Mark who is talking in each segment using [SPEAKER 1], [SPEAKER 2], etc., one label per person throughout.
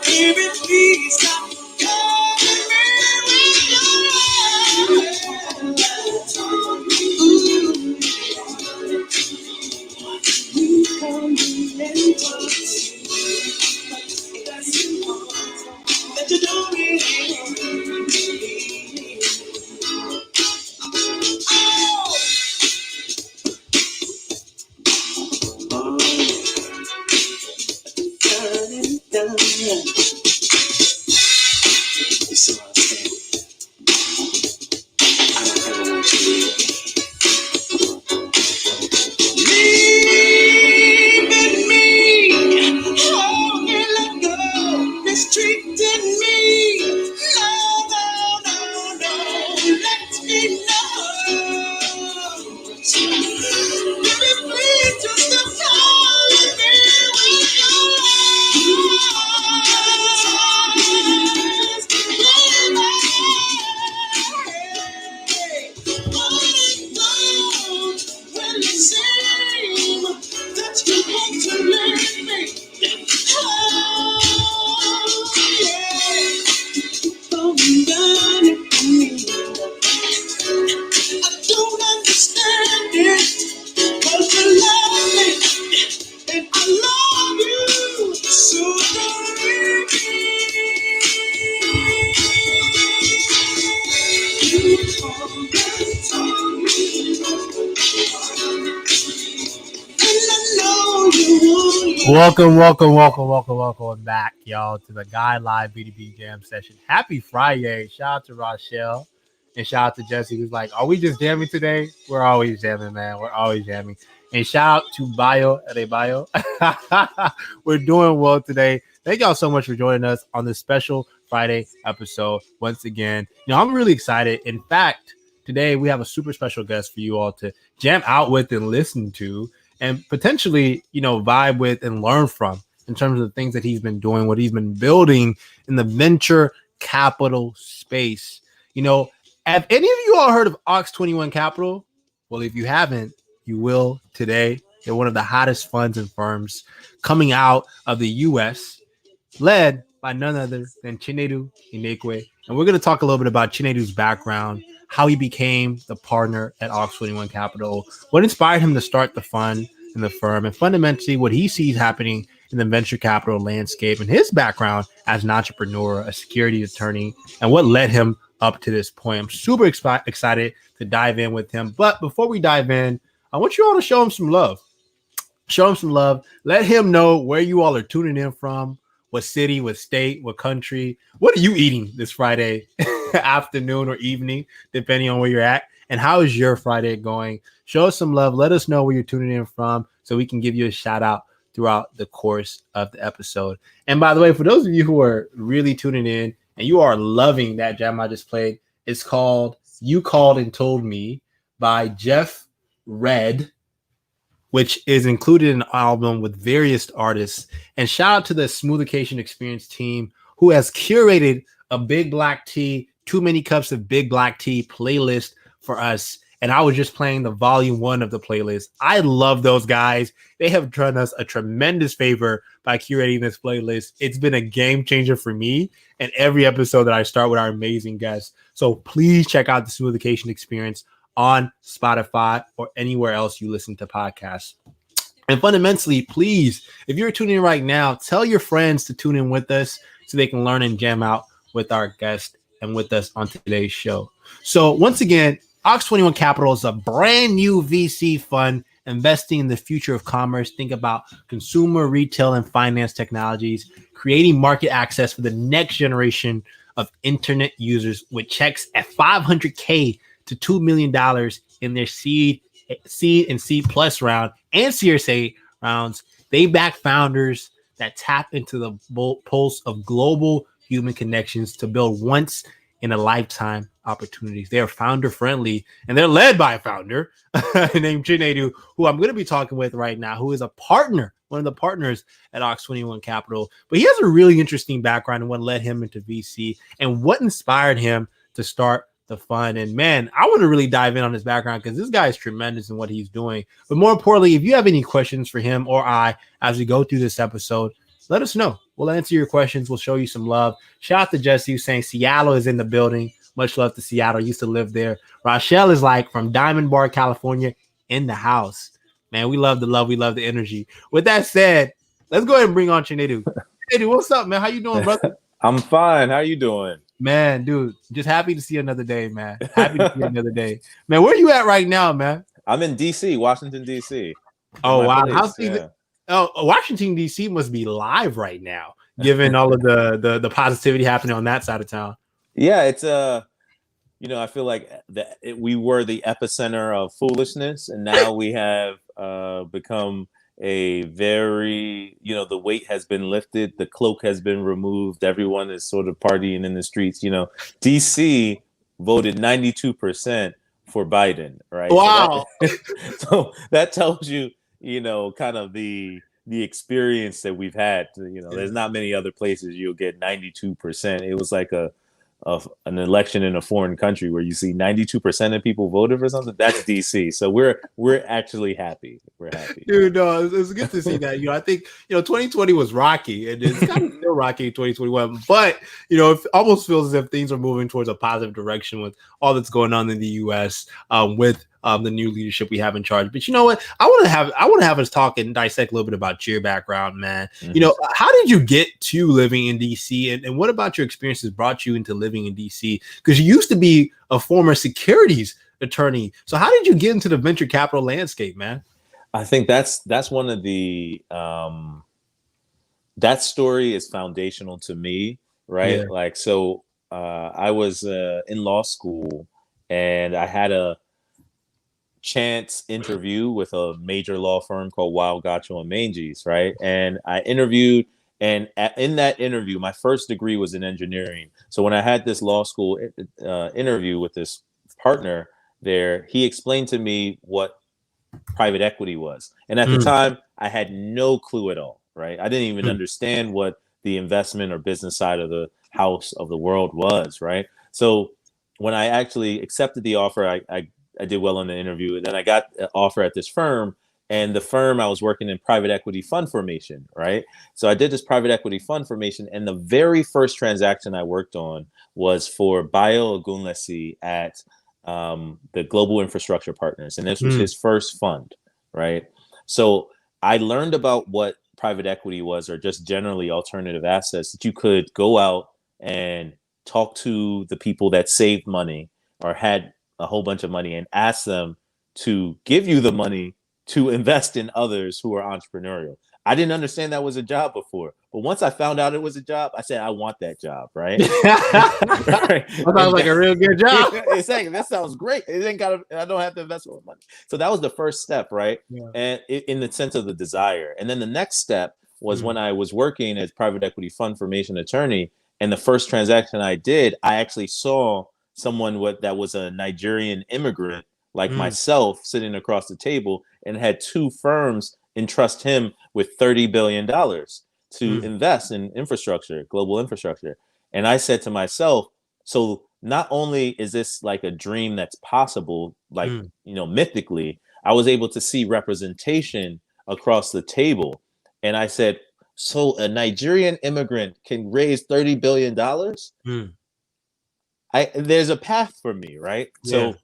[SPEAKER 1] Baby, please stop calling me with your love. You call me and talk to me, but you don't really want me. Done. You see what I'm saying? I don't ever want you to leaving me. Oh, you let go, mistreating me. No, no, no, no, let me know. Baby, please just stop calling me with your
[SPEAKER 2] Welcome back, y'all, to the Guy Live B2B Jam session. Happy Friday. Shout out to Rochelle and shout out to Jesse, who's like, are we just jamming today? We're always jamming, man. We're always jamming. And shout out to Bayo. We're doing well today. Thank y'all so much for joining us on this special Friday episode. Once again, I'm really excited. In fact, today we have a super special guest for you all to jam out with and listen to and potentially, vibe with and learn from in terms of the things that he's been doing, what he's been building in the venture capital space. Have any of you all heard of Ox 21 Capital? Well, if you haven't, you will today. They're one of the hottest funds and firms coming out of the U.S., led by none other than Chinedu Enekwe. And we're going to talk a little bit about Chinedu's background, how he became the partner at Ox 21 Capital, what inspired him to start the fund and the firm, and fundamentally what he sees happening in the venture capital landscape and his background as an entrepreneur, a securities attorney, and what led him up to this point. I'm super excited to dive in with him. But before we dive in, I want you all to show him some love. Show him some love. Let him know where you all are tuning in from, what city, what state, what country. What are you eating this Friday afternoon or evening, depending on where you're at? And how is your Friday going? Show us some love. Let us know where you're tuning in from so we can give you a shout out throughout the course of the episode. And by the way, for those of you who are really tuning in and you are loving that jam I just played, it's called You Called and Told Me by Jeff Red, which is included in an album with various artists. And shout out to the Smoothication Experience team who has curated a Big Black Tea, Too Many Cups of Big Black Tea playlist for us. And I was just playing the volume 1 of the playlist. I love those guys. They have done us a tremendous favor by curating this playlist. It's been a game changer for me and every episode that I start with our amazing guests. So please check out the Smoothication Experience on Spotify or anywhere else you listen to podcasts. And fundamentally, please, if you're tuning in right now, tell your friends to tune in with us so they can learn and jam out with our guest and with us on today's show. So once again, Ox 21 Capital is a brand new VC fund investing in the future of commerce. Think about consumer, retail, and finance technologies, creating market access for the next generation of internet users with checks at $500K to $2 million in their seed and C plus round and Series A rounds. They back founders that tap into the pulse of global human connections to build once in a lifetime opportunities. They are founder friendly and they're led by a founder named Chinedu, who I'm going to be talking with right now, who is a partner, one of the partners at Ox 21 Capital. But he has a really interesting background and what led him into VC and what inspired him to start the fund. And man, I want to really dive in on his background because this guy is tremendous in what he's doing. But more importantly, if you have any questions for him or I as we go through this episode, let us know. We'll answer your questions. We'll show you some love. Shout out to Jesse who's saying Seattle is in the building. Much love to Seattle. Used to live there. Rochelle is like from Diamond Bar, California, in the house. Man, we love the love. We love the energy. With that said, let's go ahead and bring on Chinedu. Chinedu, what's up, man? How you doing, brother?
[SPEAKER 3] I'm fine. How you doing?
[SPEAKER 2] Man, dude, just happy to see another day, man. Happy to see another day. Man, where you at right now, man?
[SPEAKER 3] I'm in D.C., Washington, D.C.
[SPEAKER 2] Oh, wow.
[SPEAKER 3] Place,
[SPEAKER 2] How's things? Oh, Washington, D.C. must be live right now, given all of the positivity happening on that side of town.
[SPEAKER 3] Yeah, it's I feel like we were the epicenter of foolishness, and now we have become a very, the weight has been lifted, the cloak has been removed, everyone is sort of partying in the streets. DC voted 92% for Biden, right?
[SPEAKER 2] Wow.
[SPEAKER 3] So that tells you, kind of the experience that we've had. There's not many other places you'll get 92%. It was like an election in a foreign country where you see 92% of people voted for something. That's DC. So we're actually happy. We're happy.
[SPEAKER 2] Dude, no, it's good to see that. I think 2020 was rocky, and it's kind of still rocky in 2021. But it almost feels as if things are moving towards a positive direction with all that's going on in the U.S. With the new leadership we have in charge. But you know what? I want to have us talk and dissect a little bit about your background, man.
[SPEAKER 3] Mm-hmm.
[SPEAKER 2] How did you get to living in DC, and what about your experiences brought you into living in DC? Because you used to be a former securities attorney. So how did you get into the venture capital landscape, man?
[SPEAKER 3] I think that's one of the that story is foundational to me, right? Yeah. I was in law school, and I had a chance interview with a major law firm called Weil, Gotcho and Manges, right? And I interviewed, and in that interview, my first degree was in engineering. So when I had this law school interview with this partner there, he explained to me what private equity was. And at the time, I had no clue at all, right? I didn't even understand what the investment or business side of the house of the world was, right? So when I actually accepted the offer, I did well on the interview. And then I got an offer at this firm, and the firm, I was working in private equity fund formation, right? So I did this private equity fund formation, and the very first transaction I worked on was for Bayo Ogunlesi at the Global Infrastructure Partners. And this was his first fund, right? So I learned about what private equity was, or just generally alternative assets, that you could go out and talk to the people that saved money or had a whole bunch of money and ask them to give you the money to invest in others who are entrepreneurial. I didn't understand that was a job before, but once I found out it was a job, I said, I want that job, right?
[SPEAKER 2] That sounds like a real good job.
[SPEAKER 3] Exactly. That sounds great. I don't have to invest more money. So that was the first step, right? Yeah. And in the sense of the desire. And then the next step was when I was working as private equity fund formation attorney, and the first transaction I did, I actually saw someone that was a Nigerian immigrant like myself sitting across the table, and had two firms entrust him with $30 billion to invest in infrastructure, global infrastructure. And I said to myself, so not only is this like a dream that's possible, like, mythically, I was able to see representation across the table. And I said, so a Nigerian immigrant can raise $30 billion? There's a path for me, right? Yeah. So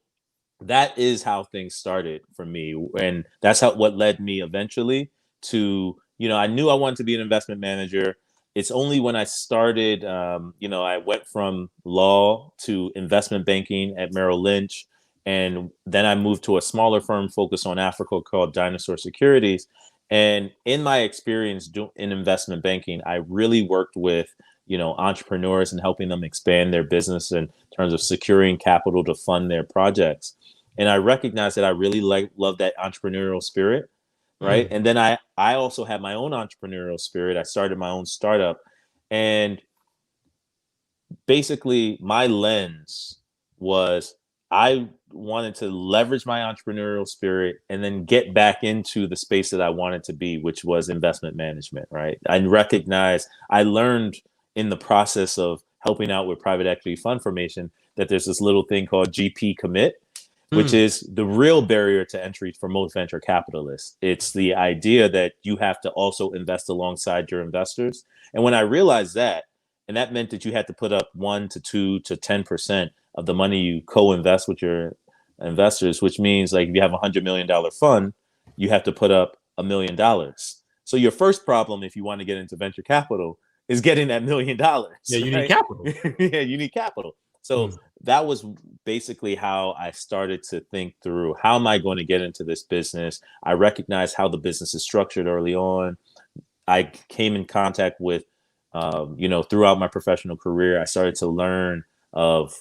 [SPEAKER 3] that is how things started for me. And that's what led me eventually to, I knew I wanted to be an investment manager. It's only when I started, I went from law to investment banking at Merrill Lynch. And then I moved to a smaller firm focused on Africa called Dinosaur Securities. And in my experience in investment banking, I really worked with, entrepreneurs and helping them expand their business in terms of securing capital to fund their projects. And I recognized that I really love that entrepreneurial spirit, right? And then I also had my own entrepreneurial spirit. I started my own startup, and basically my lens was I wanted to leverage my entrepreneurial spirit and then get back into the space that I wanted to be, which was investment management, right? I learned in the process of helping out with private equity fund formation that there's this little thing called GP commit. which is the real barrier to entry for most venture capitalists. It's the idea that you have to also invest alongside your investors. And when I realized that, and that meant that you had to put up 1 to 2 to 10% of the money you co-invest with your investors, which means like if you have $100 million fund, you have to put up $1 million. So your first problem, if you want to get into venture capital, is getting that $1 million.
[SPEAKER 2] Yeah, you need capital.
[SPEAKER 3] Yeah, you need capital. So that was basically how I started to think through, how am I going to get into this business? I recognized how the business is structured early on. I came in contact with, throughout my professional career, I started to learn of,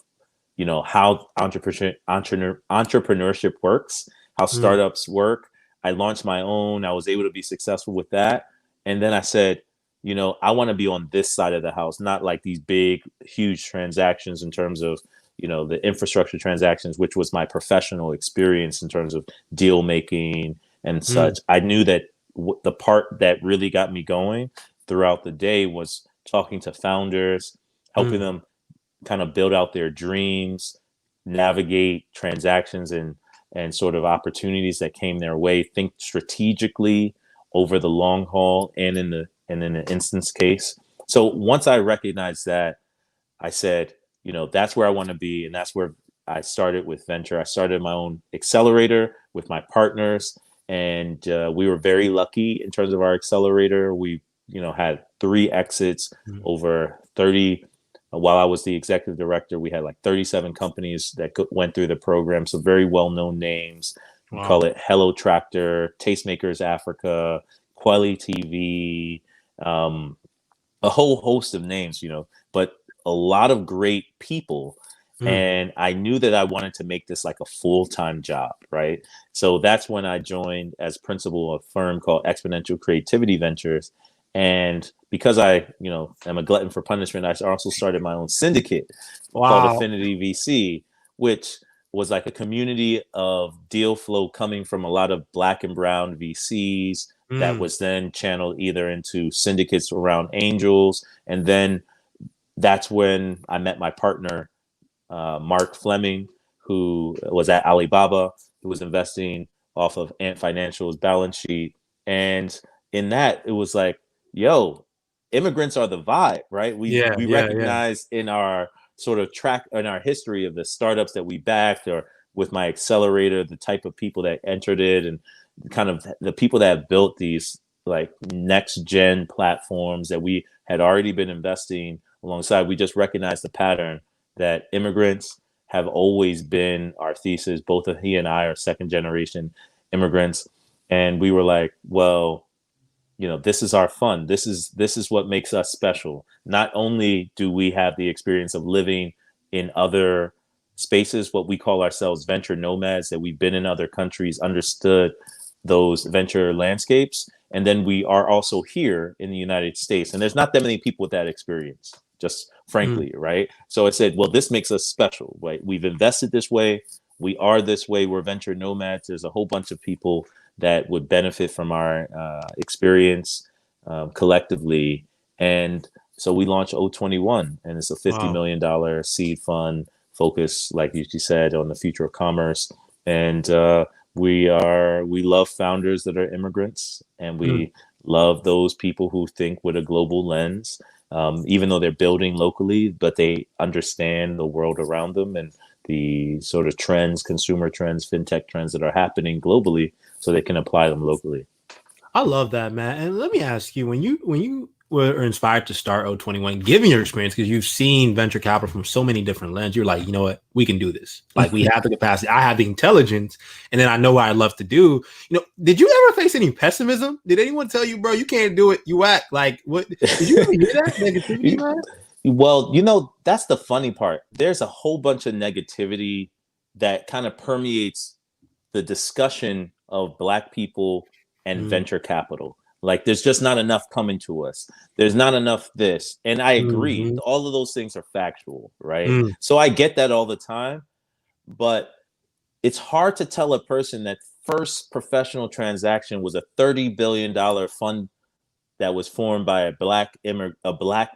[SPEAKER 3] how entrepreneurship works, how startups work. I launched my own. I was able to be successful with that. And then I said, I want to be on this side of the house, not like these big, huge transactions in terms of, the infrastructure transactions, which was my professional experience in terms of deal making and such. I knew that the part that really got me going throughout the day was talking to founders, helping them kind of build out their dreams, navigate transactions and sort of opportunities that came their way, think strategically over the long haul and in an instance case. So once I recognized that, I said, that's where I want to be. And that's where I started with venture. I started my own accelerator with my partners. And we were very lucky in terms of our accelerator. We, had 3 exits over 30. While I was the executive director, we had like 37 companies that went through the program. So very well-known names. Wow. We call it Hello Tractor, Tastemakers Africa, Quelly TV, a whole host of names, but a lot of great people. And I knew that I wanted to make this like a full-time job, right? So that's when I joined as principal of a firm called Exponential Creativity Ventures. And because I, am a glutton for punishment, I also started my own syndicate called Affinity VC, which was like a community of deal flow coming from a lot of Black and brown VCs that was then channeled either into syndicates around angels. And then that's when I met my partner, Mark Fleming, who was at Alibaba, who was investing off of Ant Financial's balance sheet. And in that, it was like, yo, immigrants are the vibe, right? We recognize in our sort of track in our history of the startups that we backed, or with my accelerator, the type of people that entered it, and kind of the people that have built these like next gen platforms that we had already been investing alongside. We just recognized the pattern that immigrants have always been our thesis. Both of he and I are second generation immigrants. And we were like, well, this is our fun. This is what makes us special. Not only do we have the experience of living in other spaces, what we call ourselves venture nomads, that we've been in other countries, understood those venture landscapes. And then we are also here in the United States. And there's not that many people with that experience, just frankly, right? So I said, well, this makes us special, right? We've invested this way. We are this way. We're venture nomads. There's a whole bunch of people that would benefit from our experience collectively. And so we launched 021, and it's a $50 million seed fund focused, like you said, on the future of commerce. And we love founders that are immigrants, and we love those people who think with a global lens, even though they're building locally, but they understand the world around them and the sort of trends, consumer trends, fintech trends that are happening globally, so they can apply them locally.
[SPEAKER 2] I love that, man. And let me ask you, when you were inspired to start 021, given your experience, because you've seen venture capital from so many different lenses, you're like, you know what, we can do this. Like, we have the capacity. I have the intelligence, and then I know what I love to do. Did you ever face any pessimism? Did anyone tell you, bro, you can't do it? You whack. Like, what? Did you ever hear that negativity, man?
[SPEAKER 3] Well, that's the funny part. There's a whole bunch of negativity that kind of permeates the discussion of Black people and venture capital. Like, there's just not enough coming to us. There's not enough this. And I agree. All of those things are factual, right? So I get that all the time. But it's hard to tell a person that first professional transaction was a $30 billion fund that was formed by a Black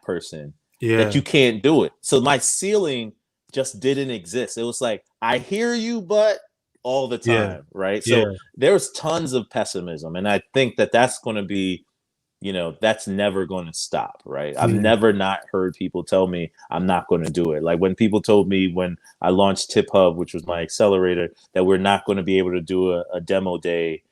[SPEAKER 3] person, that you can't do it. So my ceiling just didn't exist. It was like, I hear you, but all the time, right? So there's tons of pessimism, and I think that that's going to be, that's never going to stop, right? I've never not heard people tell me I'm not going to do it. Like when people told me when I launched Tip Hub, which was my accelerator, that we're not going to be able to do a demo day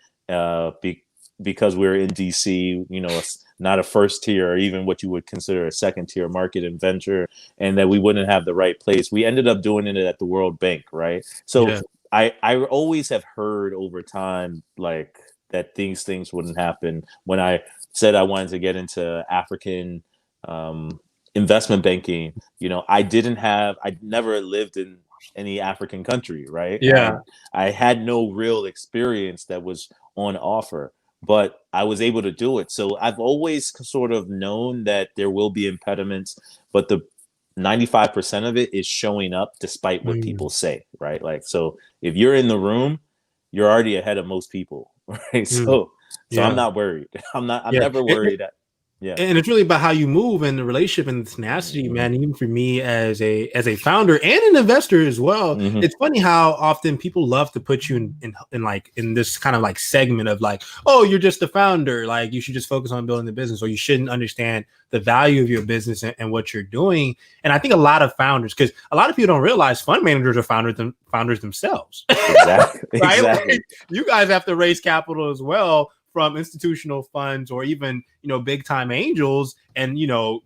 [SPEAKER 3] because we're in DC, it's not a first tier or even what you would consider a second tier market and venture, and that we wouldn't have the right place. We ended up doing it at the World Bank, right? So I always have heard over time, like, that these things wouldn't happen. When I said I wanted to get into African investment banking, I never lived in any African country, right? I had no real experience that was on offer, but I was able to do it. So I've always sort of known that there will be impediments, but the 95% of it is showing up despite what people say, right? Like, so if you're in the room, you're already ahead of most people, right? So I'm not worried. I'm never worried.
[SPEAKER 2] And it's really about how you move and the relationship and the tenacity, man. Even for me as a founder and an investor as well, it's funny how often people love to put you in this kind of like segment of like, oh, you're just the founder, like you should just focus on building the business, or you shouldn't understand the value of your business and what you're doing. And I think a lot of founders, because a lot of people don't realize fund managers are founders themselves.
[SPEAKER 3] Exactly.
[SPEAKER 2] Right?
[SPEAKER 3] Exactly.
[SPEAKER 2] Like, you guys have to raise capital as well from institutional funds or even, big time angels, and,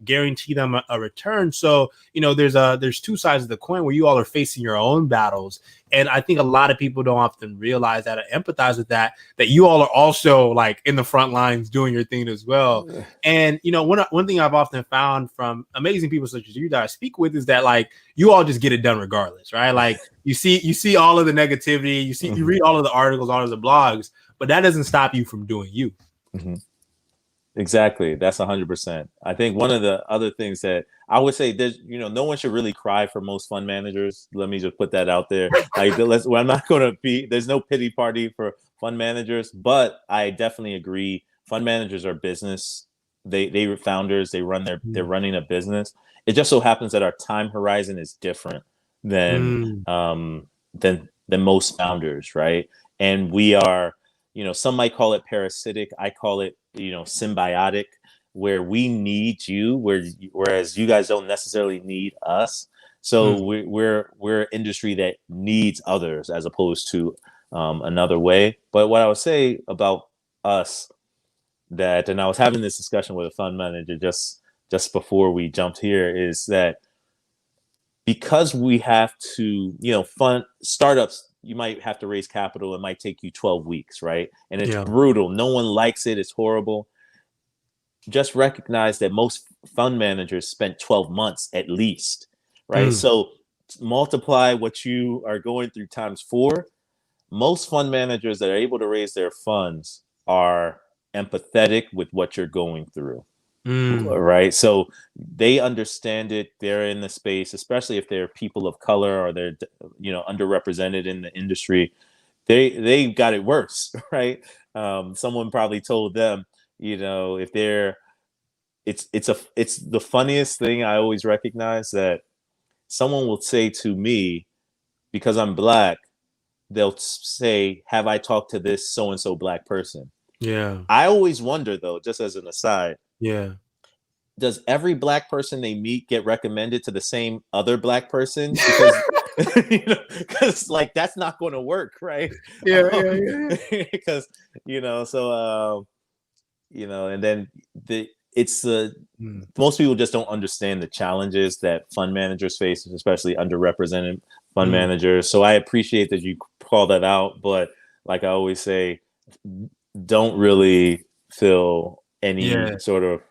[SPEAKER 2] guarantee them a return. So, there's two sides of the coin where you all are facing your own battles. And I think a lot of people don't often realize that or empathize with that you all are also like in the front lines doing your thing as well. And, one thing I've often found from amazing people such as you that I speak with is that like you all just get it done regardless, right? Like you see all of the negativity, you read all of the articles, all of the blogs, but that doesn't stop you from doing you.
[SPEAKER 3] Exactly. That's 100%. I think one of the other things that I would say, there's, no one should really cry for most fund managers. Let me just put that out there. Like, I'm not going to there's no pity party for fund managers, but I definitely agree. Fund managers are business. They founders, they're running a business. It just so happens that our time horizon is different than most founders, right? And we are, some might call it parasitic. I call it, symbiotic, where we need you, whereas you guys don't necessarily need us. So we're an industry that needs others as opposed to another way. But what I would say about us, and I was having this discussion with a fund manager just before we jumped here, is that because we have to, fund startups, you might have to raise capital. It might take you 12 weeks, right? And it's brutal. No one likes it. It's horrible. Just recognize that most fund managers spent 12 months at least, right? So multiply what you are going through times 4. Most fund managers that are able to raise their funds are empathetic with what you're going through. Right. So they understand it. They're in the space, especially if they're people of color or they're, underrepresented in the industry. They got it worse. Right. Someone probably told them, if they're it's the funniest thing I always recognize, that someone will say to me, because I'm Black, they'll say, have I talked to this so-and-so Black person?
[SPEAKER 2] Yeah.
[SPEAKER 3] I always wonder, though, just as an aside, does every Black person they meet get recommended to the same other Black person? Because like that's not going to work, right? Because and then most people just don't understand the challenges that fund managers face, especially underrepresented fund managers. So I appreciate that you call that out, but like I always say, don't really feel any sort of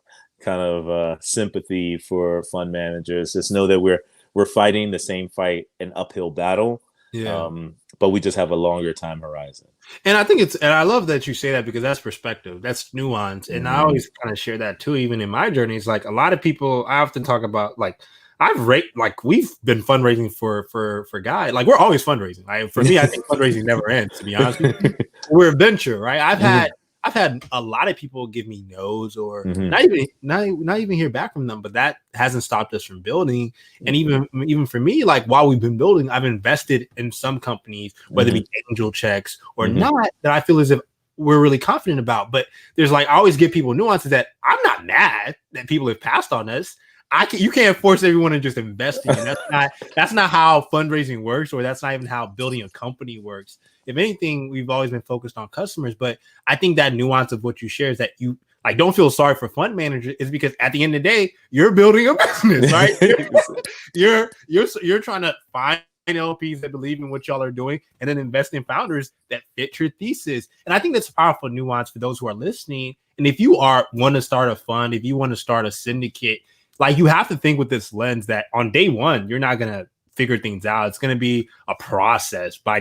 [SPEAKER 3] kind of sympathy for fund managers. Just know that we're fighting the same fight, an uphill battle. But we just have a longer time horizon.
[SPEAKER 2] And I think and I love that you say that, because that's perspective, that's nuance. And I always kind of share that too, even in my journey. It's like a lot of people, I often talk about, like, we've been fundraising for guys. Like, we're always fundraising. For me, I think fundraising never ends, to be honest with you. We're a venture, right? I've had had a lot of people give me no's or
[SPEAKER 3] Mhm.
[SPEAKER 2] not even hear back from them, but that hasn't stopped us from building. And even for me, like while we've been building, I've invested in some companies, whether it be angel checks or not, that I feel as if we're really confident about. But there's like, I always give people nuances that I'm not mad that people have passed on us. You can't force everyone to just invest in you. That's not how fundraising works, or that's not even how building a company works. If anything, we've always been focused on customers. But I think that nuance of what you share is that you like don't feel sorry for fund managers, is because at the end of the day, you're building a business, right? you're trying to find LPs that believe in what y'all are doing and then invest in founders that fit your thesis. And I think that's a powerful nuance for those who are listening. And if you want to start a fund, if you want to start a syndicate, like you have to think with this lens that on day one, you're not going to figure things out. It's going to be a process. By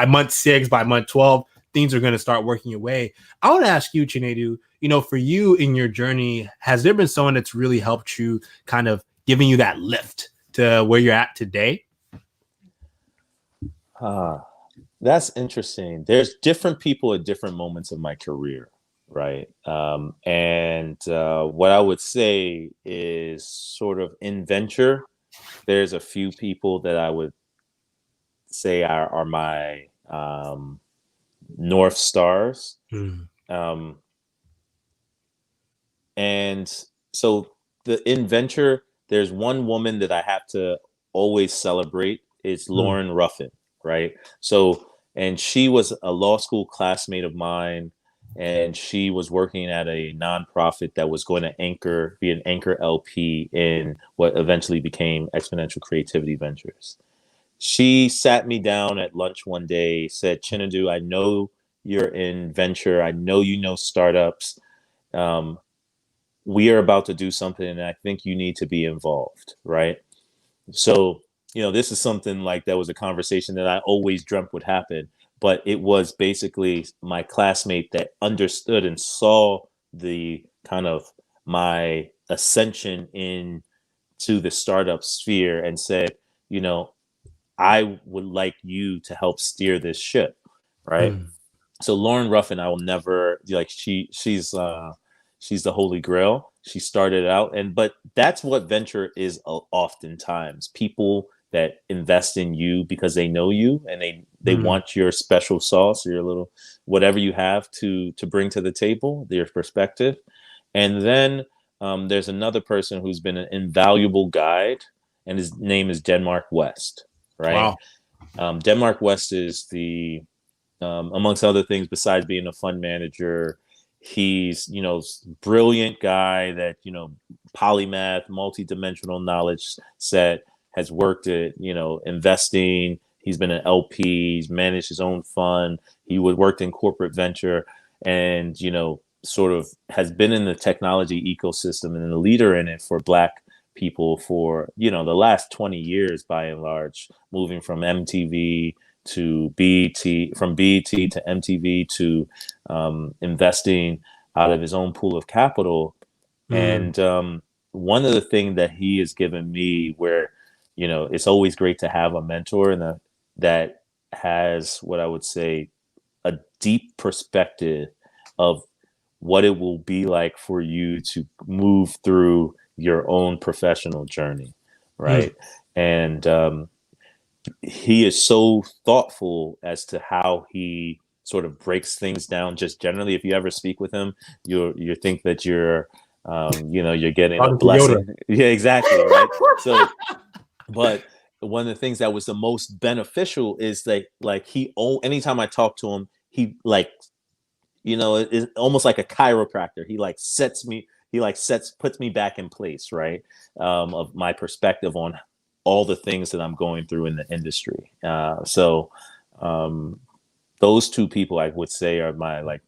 [SPEAKER 2] month 6, by month 12, things are going to start working your way. I want to ask you, Chinedu, for you in your journey, has there been someone that's really helped you, kind of giving you that lift to where you're at today?
[SPEAKER 3] That's interesting. There's different people at different moments of my career. Right. And what I would say is sort of in venture, there's a few people that I would say are my North Stars. And so in venture, there's one woman that I have to always celebrate. It's Lauren Ruffin. Right. So, and she was a law school classmate of mine. And she was working at a nonprofit that was going to be an anchor LP in what eventually became Exponential Creativity Ventures. She sat me down at lunch one day, said, Chinedu, I know you're in venture. I know you know startups. We are about to do something, and I think you need to be involved, right? So, this is something like that was a conversation that I always dreamt would happen. But it was basically my classmate that understood and saw the kind of my ascension into the startup sphere and said, I would like you to help steer this ship. Right. So Lauren Ruffin, I will never she's the holy grail. She started out but that's what venture is oftentimes. People that invest in you because they know you and they want your special sauce or your little whatever you have to bring to the table, their perspective. And then there's another person who's been an invaluable guide, and his name is Denmark West. Right. Wow. Denmark West is the amongst other things, besides being a fund manager, he's brilliant guy that polymath, multi-dimensional knowledge set, has worked at, investing. He's been an LP. He's managed his own fund. He worked in corporate venture and, sort of has been in the technology ecosystem and a leader in it for Black people for, the last 20 years, by and large, moving from MTV to BET, from BET to MTV to investing out of his own pool of capital. And one of the things that he has given me where, it's always great to have a mentor and that has what I would say a deep perspective of what it will be like for you to move through your own professional journey. Right. And he is so thoughtful as to how he sort of breaks things down. Just generally, if you ever speak with him, you think that you're getting a blessing. Yeah, exactly. Right. So, but one of the things that was the most beneficial is that anytime I talk to him, he it's almost like a chiropractor. He puts me back in place, right? Of my perspective on all the things that I'm going through in the industry. So those two people I would say are my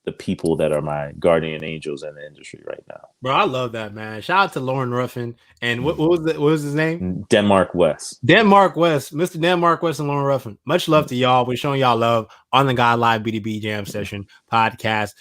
[SPEAKER 3] the people that are my guardian angels in the industry right now.
[SPEAKER 2] Bro, I love that, man. Shout out to Lauren Ruffin. And what was his name?
[SPEAKER 3] Denmark West.
[SPEAKER 2] Denmark West. Mr. Denmark West and Lauren Ruffin. Much love to y'all. We're showing y'all love on the God Live B2B Jam Session podcast.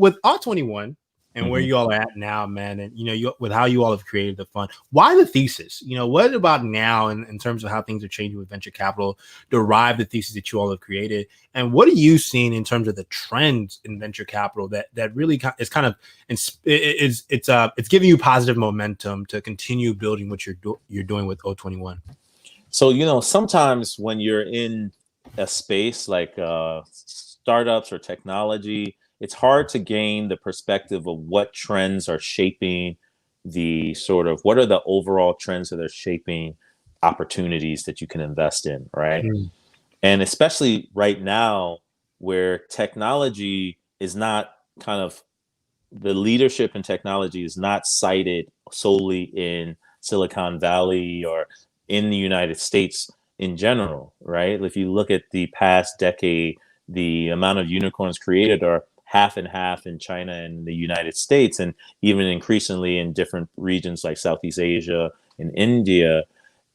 [SPEAKER 2] With All 21, and where you all are at now, man, and with how you all have created the fund. Why the thesis? What about now in terms of how things are changing with venture capital derive the thesis that you all have created, and what are you seeing in terms of the trends in venture capital that really is kind of it's giving you positive momentum to continue building what you're doing with O21?
[SPEAKER 3] So sometimes when you're in a space like startups or technology, it's hard to gain the perspective of what trends are shaping what are the overall trends that are shaping opportunities that you can invest in, right? And especially right now where technology is not kind of the leadership in technology is not cited solely in Silicon Valley or in the United States in general, right? If you look at the past decade, the amount of unicorns created are half and half in China and the United States, and even increasingly in different regions like Southeast Asia and India.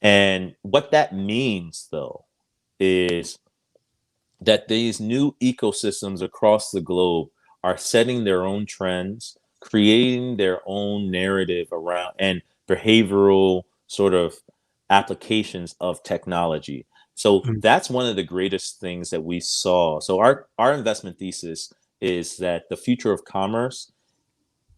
[SPEAKER 3] And what that means, though, is that these new ecosystems across the globe are setting their own trends, creating their own narrative around and behavioral sort of applications of technology. So that's one of the greatest things that we saw. So our investment thesis is that the future of commerce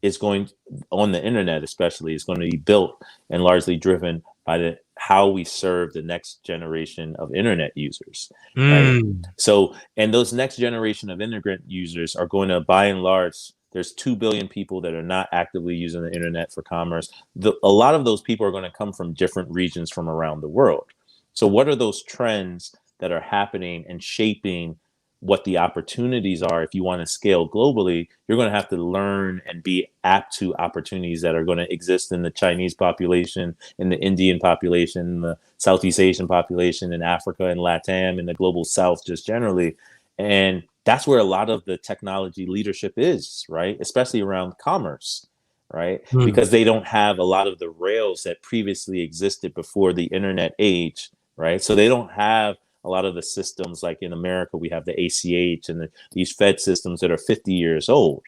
[SPEAKER 3] is going on the internet, especially, is going to be built and largely driven by how we serve the next generation of internet users, right? So, and those next generation of internet users are going to, by and large, there's 2 billion people that are not actively using the internet for commerce. A lot of those people are going to come from different regions from around the world. So what are those trends that are happening and shaping what the opportunities are? If you want to scale globally, you're going to have to learn and be apt to opportunities that are going to exist in the Chinese population, in the Indian population, the Southeast Asian population, in Africa and LATAM, in the global South just generally. And that's where a lot of the technology leadership is, right? Especially around commerce, right? Because they don't have a lot of the rails that previously existed before the internet age, right? So they don't have a lot of the systems, like in America, we have the ACH and these Fed systems that are 50 years old,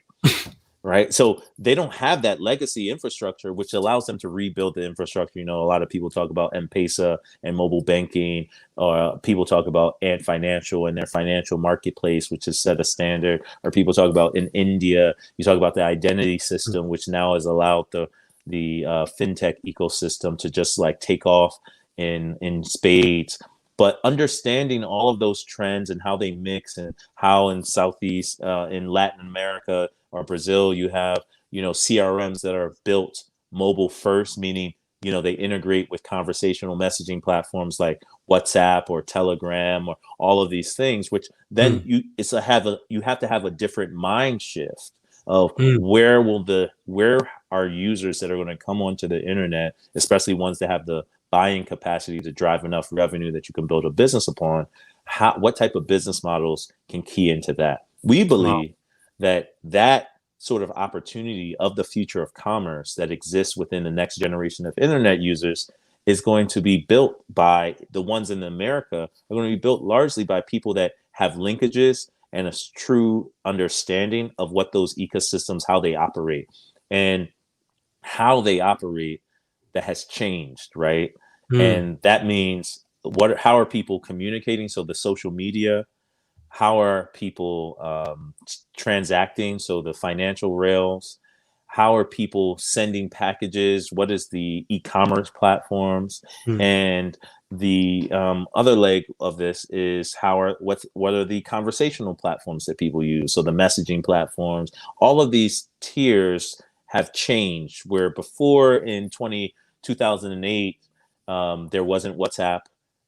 [SPEAKER 3] right? So they don't have that legacy infrastructure, which allows them to rebuild the infrastructure. A lot of people talk about M-Pesa and mobile banking, or people talk about Ant Financial and their financial marketplace, which has set a standard. Or people talk about in India, you talk about the identity system, which now has allowed the fintech ecosystem to just like take off in spades. But understanding all of those trends and how they mix, and how in Southeast, in Latin America or Brazil, you have, CRMs that are built mobile first, meaning, they integrate with conversational messaging platforms like WhatsApp or Telegram or all of these things, which then you have to have a different mind shift of where are users that are going to come onto the internet, especially ones that have the buying capacity to drive enough revenue that you can build a business upon. What type of business models can key into that? We believe that sort of opportunity of the future of commerce that exists within the next generation of internet users is going to be built by the ones in America, are going to be built largely by people that have linkages and a true understanding of what those ecosystems, how they operate, and how they operate that has changed, right? And that means how are people communicating? So the social media, how are people transacting? So the financial rails, how are people sending packages? What is the e-commerce platforms? And the other leg of this is what are the conversational platforms that people use? So the messaging platforms, all of these tiers have changed, where before in 2008, there wasn't WhatsApp,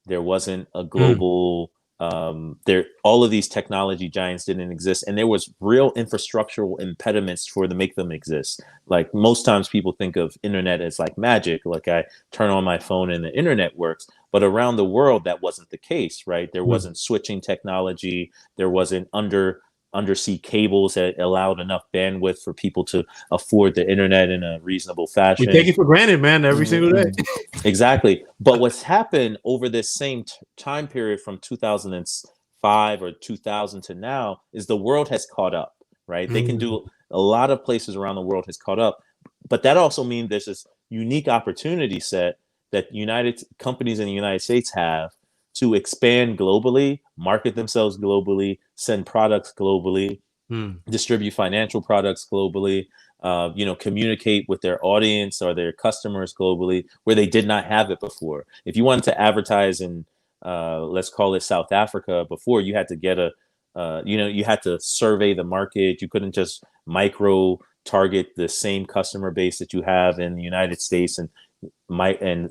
[SPEAKER 3] there wasn't a global, all of these technology giants didn't exist, and there was real infrastructural impediments for to make them exist. Like most times people think of internet as like magic, like I turn on my phone and the internet works, but around the world that wasn't the case, right? There wasn't switching technology, there wasn't undersea cables that allowed enough bandwidth for people to afford the internet in a reasonable fashion.
[SPEAKER 2] We take it for granted, man, every single day.
[SPEAKER 3] Exactly. But what's happened over this same time period from 2005 or 2000 to now is the world has caught up, right? They can do a lot of places around the world has caught up. But that also means there's this unique opportunity set that United companies in the United States have to expand globally, market themselves globally, send products globally, distribute financial products globally, communicate with their audience or their customers globally, where they did not have it before. If you wanted to advertise in, let's call it South Africa, before you had to get you had to survey the market. You couldn't just micro target the same customer base that you have in the United States and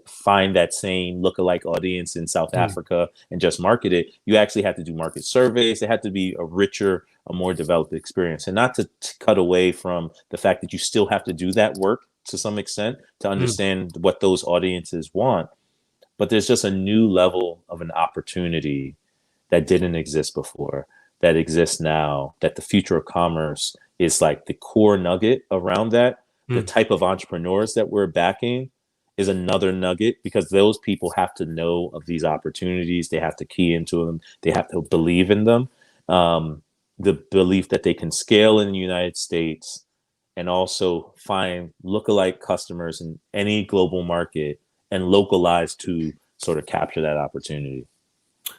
[SPEAKER 3] find that same lookalike audience in South Africa and just market it. You actually have to do market surveys. It had to be a richer, a more developed experience, and not to cut away from the fact that you still have to do that work to some extent to understand what those audiences want. But there's just a new level of an opportunity that didn't exist before, that exists now, that the future of commerce is like the core nugget around that. The type of entrepreneurs that we're backing is another nugget, because those people have to know of these opportunities. They have to key into them. They have to believe in them. The belief that they can scale in the United States and also find lookalike customers in any global market and localize to sort of capture that opportunity.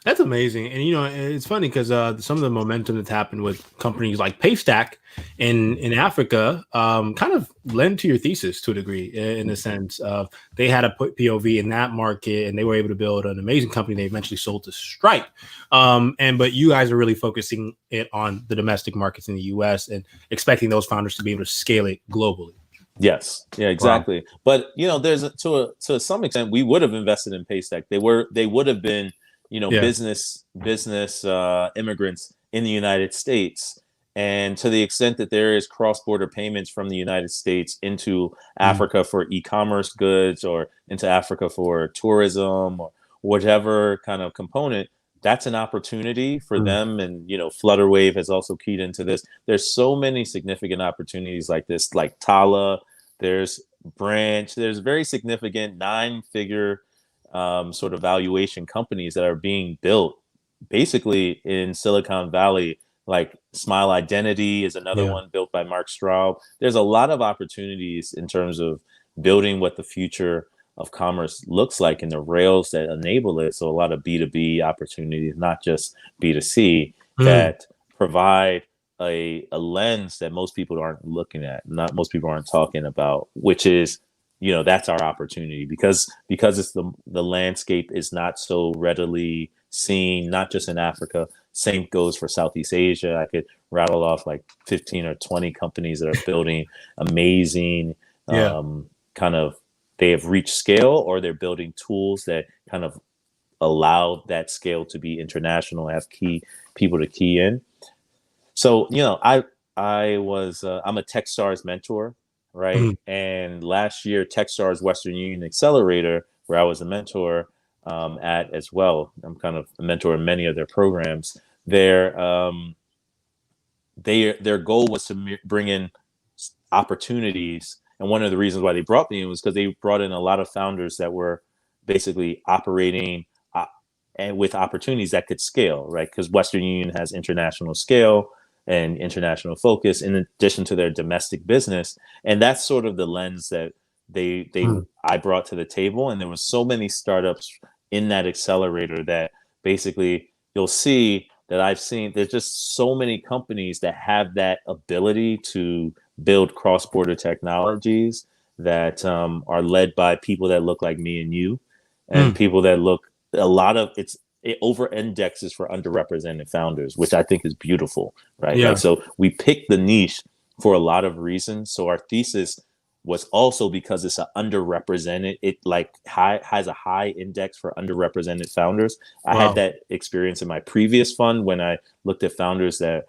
[SPEAKER 2] That's amazing. And, it's funny because some of the momentum that's happened with companies like Paystack in Africa kind of lend to your thesis to a degree, in the sense of they had a POV in that market and they were able to build an amazing company they eventually sold to Stripe. But you guys are really focusing it on the domestic markets in the US and expecting those founders to be able to scale it globally.
[SPEAKER 3] Yes. Yeah, exactly. Wow. But, there's to some extent, we would have invested in Paystack. They would have been business immigrants in the United States. And to the extent that there is cross-border payments from the United States into Africa for e-commerce goods, or into Africa for tourism, or whatever kind of component, that's an opportunity for them. And, Flutterwave has also keyed into this. There's so many significant opportunities like this, like Tala, there's Branch, there's very significant 9-figure sort of valuation companies that are being built basically in Silicon Valley. Like Smile Identity is another one built by Mark Straub. There's a lot of opportunities in terms of building what the future of commerce looks like and the rails that enable it. So a lot of B2B opportunities, not just B2C, that provide a lens that most people aren't looking at, not most people aren't talking about, which is, that's our opportunity, because it's the landscape is not so readily seen, not just in Africa. Same goes for Southeast Asia. I could rattle off like 15 or 20 companies that are building amazing kind of, they have reached scale, or they're building tools that kind of allow that scale to be international, have people to key in. So, I'm a Techstars mentor, right? And last year, Techstars Western Union Accelerator, where I was a mentor at as well. I'm kind of a mentor in many of their programs. Their goal was to bring in opportunities. And one of the reasons why they brought me in was because they brought in a lot of founders that were basically operating and with opportunities that could scale, right? Because Western Union has international scale and international focus in addition to their domestic business. And that's sort of the lens that I brought to the table. And there was so many startups in that accelerator that basically you'll see that I've seen, there's just so many companies that have that ability to build cross-border technologies that are led by people that look like me and you, and people that look, it over indexes for underrepresented founders, which I think is beautiful, right?
[SPEAKER 2] Yeah.
[SPEAKER 3] Like, so we picked the niche for a lot of reasons. So our thesis was also because it's an underrepresented, it like has a high index for underrepresented founders. I had that experience in my previous fund when I looked at founders that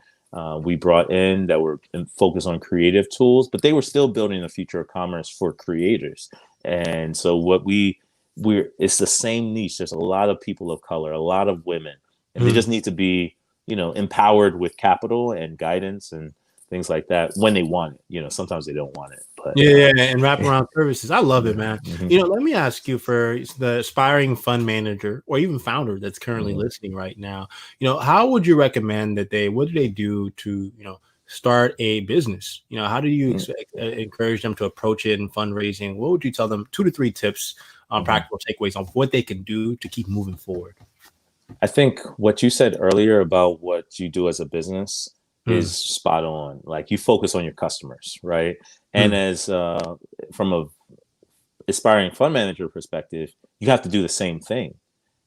[SPEAKER 3] we brought in that were focused on creative tools, but they were still building the future of commerce for creators. And so what it's the same niche. There's a lot of people of color, a lot of women, and they just need to be, empowered with capital and guidance and things like that when they want it. Sometimes they don't want it, but
[SPEAKER 2] and wraparound services. I love it, man. Let me ask you, for the aspiring fund manager or even founder that's currently listening right now, how would you recommend that what do they do to, start a business? You know, how do you encourage them to approach it in fundraising? What would you tell them? 2 to 3 tips on practical takeaways on what they can do to keep moving forward.
[SPEAKER 3] I think what you said earlier about what you do as a business is spot on. Like, you focus on your customers, right? And as from a aspiring fund manager perspective, you have to do the same thing.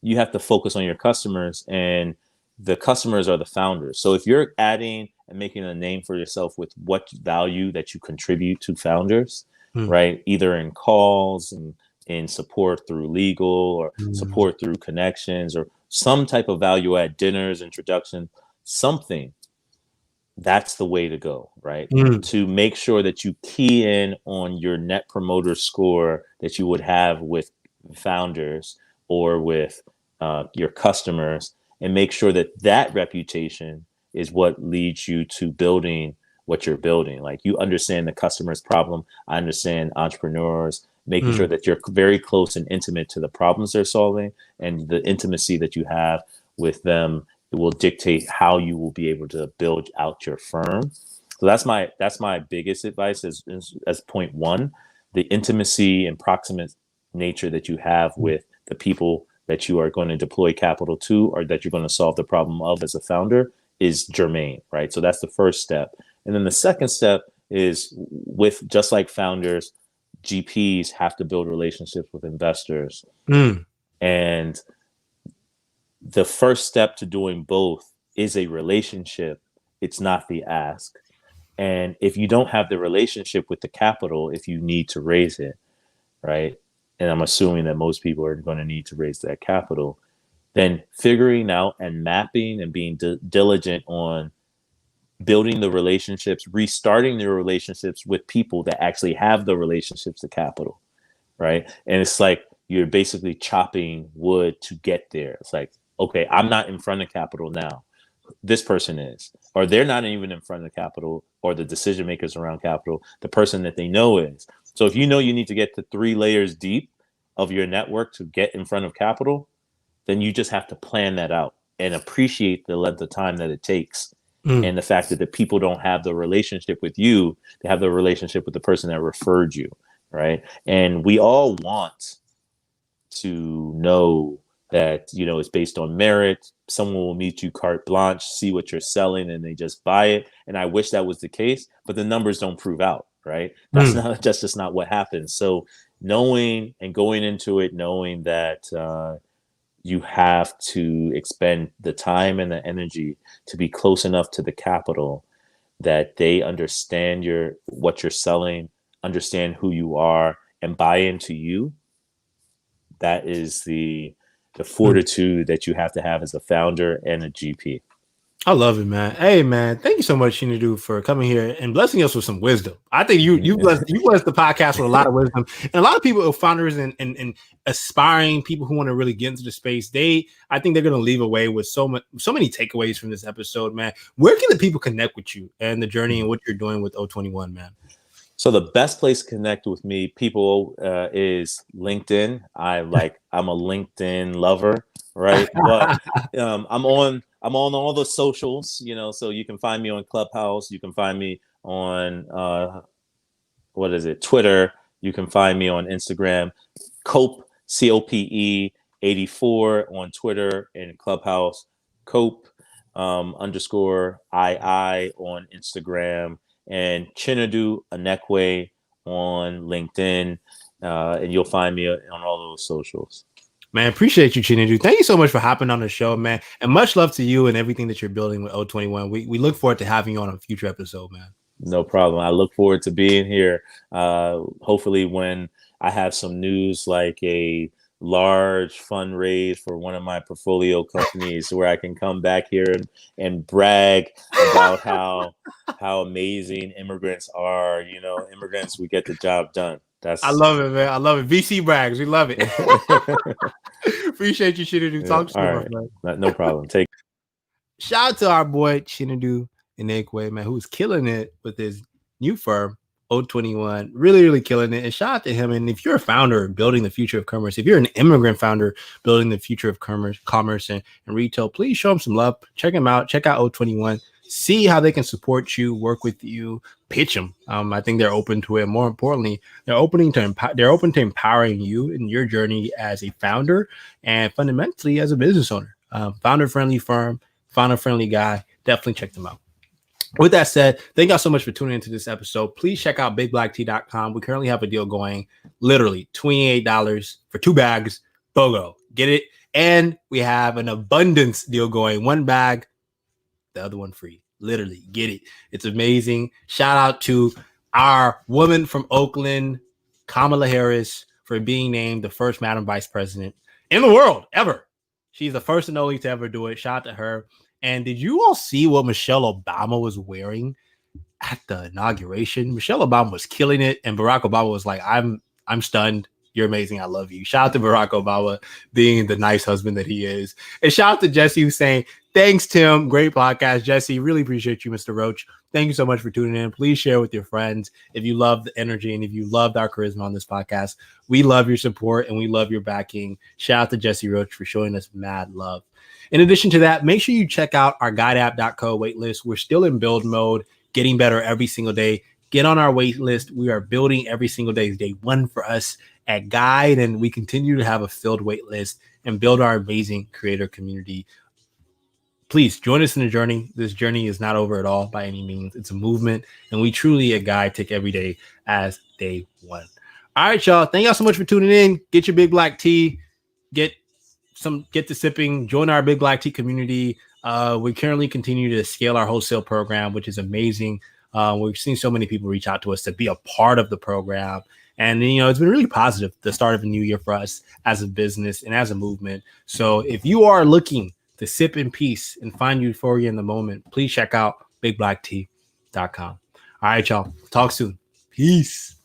[SPEAKER 3] You have to focus on your customers, and the customers are the founders. So if you're adding and making a name for yourself with what value that you contribute to founders, right? Either in calls and in support through legal or support through connections or some type of value add, dinners, introduction, something, that's the way to go, right? To make sure that you key in on your net promoter score that you would have with founders or with your customers, and make sure that that reputation is what leads you to building what you're building. Like, you understand the customer's problem. I understand entrepreneurs, making sure that you're very close and intimate to the problems they're solving, and the intimacy that you have with them, it will dictate how you will be able to build out your firm. So that's my biggest advice as point one, the intimacy and proximate nature that you have with the people that you are going to deploy capital to, or that you're going to solve the problem of as a founder, is germane, right? So that's the first step. And then the second step is, with just like founders, GPs have to build relationships with investors. And the first step to doing both is a relationship. It's not the ask. And if you don't have the relationship with the capital, if you need to raise it, right? And I'm assuming that most people are going to need to raise that capital, then figuring out and mapping and being diligent on building the relationships, restarting the relationships with people that actually have the relationships to capital, right? And it's like you're basically chopping wood to get there. It's like, okay, I'm not in front of capital now. This person is, or they're not even in front of capital, or the decision makers around capital, the person that they know is. So if you know you need to get to 3 layers deep of your network to get in front of capital, then you just have to plan that out and appreciate the length of time that it takes. And the fact that the people don't have the relationship with you, they have the relationship with the person that referred you, right? And we all want to know that, you know, it's based on merit. Someone will meet you carte blanche, see what you're selling, and they just buy it. And I wish that was the case, but the numbers don't prove out, right? That's just not what happens. So knowing and going into it, knowing that you have to expend the time and the energy to be close enough to the capital that they understand what you're selling, understand who you are, and buy into you. That is the fortitude that you have to have as a founder and a GP.
[SPEAKER 2] I love it, man. Hey, man, thank you so much, Chinedu, for coming here and blessing us with some wisdom. I think you blessed the podcast with a lot of wisdom, and a lot of people, founders and aspiring people who want to really get into the space. I think they're going to leave away with so many takeaways from this episode, man. Where can the people connect with you and the journey and what you're doing with O21, man?
[SPEAKER 3] So the best place to connect with me, people, is LinkedIn. I'm a LinkedIn lover, right? But I'm on all the socials, you know, so you can find me on Clubhouse. You can find me on, Twitter. You can find me on Instagram, Cope, COPE 84 on Twitter and Clubhouse, Cope _II on Instagram, and Chinedu Enekwe on LinkedIn. And you'll find me on all those socials.
[SPEAKER 2] Man, appreciate you, Chinedu. Thank you so much for hopping on the show, man. And much love to you and everything that you're building with O21. We look forward to having you on a future episode, man.
[SPEAKER 3] No problem. I look forward to being here. Hopefully when I have some news, like a large fundraise for one of my portfolio companies, where I can come back here and brag about how amazing immigrants are. You know, immigrants, we get the job done.
[SPEAKER 2] I love it, man. I love it. VC brags. We love it. Appreciate you, Chinedu. Talk to you,
[SPEAKER 3] right. Man. No problem.
[SPEAKER 2] Shout out to our boy Chinedu Enekwe, man, who's killing it with his new firm, O21. Really, really killing it. And shout out to him. And if you're a founder building the future of commerce, if you're an immigrant founder building the future of commerce and retail, please show him some love. Check him out. Check out O21. see how they can support you, work with you, pitch them. I think they're open to it. More importantly, they're open to empowering you in your journey as a founder and fundamentally as a business owner. Founder friendly firm, founder friendly guy. Definitely check them out. With that said, thank y'all so much for tuning into this episode. Please check out bigblacktee.com. We currently have a deal going, literally $28 for 2 bags. BOGO. Get it? And we have an abundance deal going. 1 bag, the other one free. Literally, get it. It's amazing. Shout out to our woman from Oakland, Kamala Harris, for being named the first Madam Vice President in the world ever. She's the first and only to ever do it. Shout out to her. And did you all see what Michelle Obama was wearing at the inauguration? Michelle Obama was killing it, and Barack Obama was like, I'm stunned. You're amazing. I love you. Shout out to Barack Obama being the nice husband that he is. And shout out to Jesse who's saying, thanks, Tim. Great podcast. Jesse, really appreciate you, Mr. Roach. Thank you so much for tuning in. Please share with your friends if you love the energy and if you loved our charisma on this podcast. We love your support and we love your backing. Shout out to Jesse Roach for showing us mad love. In addition to that, make sure you check out our guideapp.co waitlist. We're still in build mode, getting better every single day. Get on our waitlist. We are building every single day. It's day 1 for us at Guide, and we continue to have a filled waitlist and build our amazing creator community. Please join us in the journey. This journey is not over at all by any means. It's a movement, and we truly at Guide take every day as day 1. All right, y'all. Thank y'all so much for tuning in. Get your big black tea. Get to sipping, join our big black tea community. We currently continue to scale our wholesale program, which is amazing. We've seen so many people reach out to us to be a part of the program. And, it's been really positive, the start of a new year for us as a business and as a movement. So if you are looking to sip in peace and find euphoria in the moment, please check out bigblacktee.com. All right, y'all. Talk soon. Peace.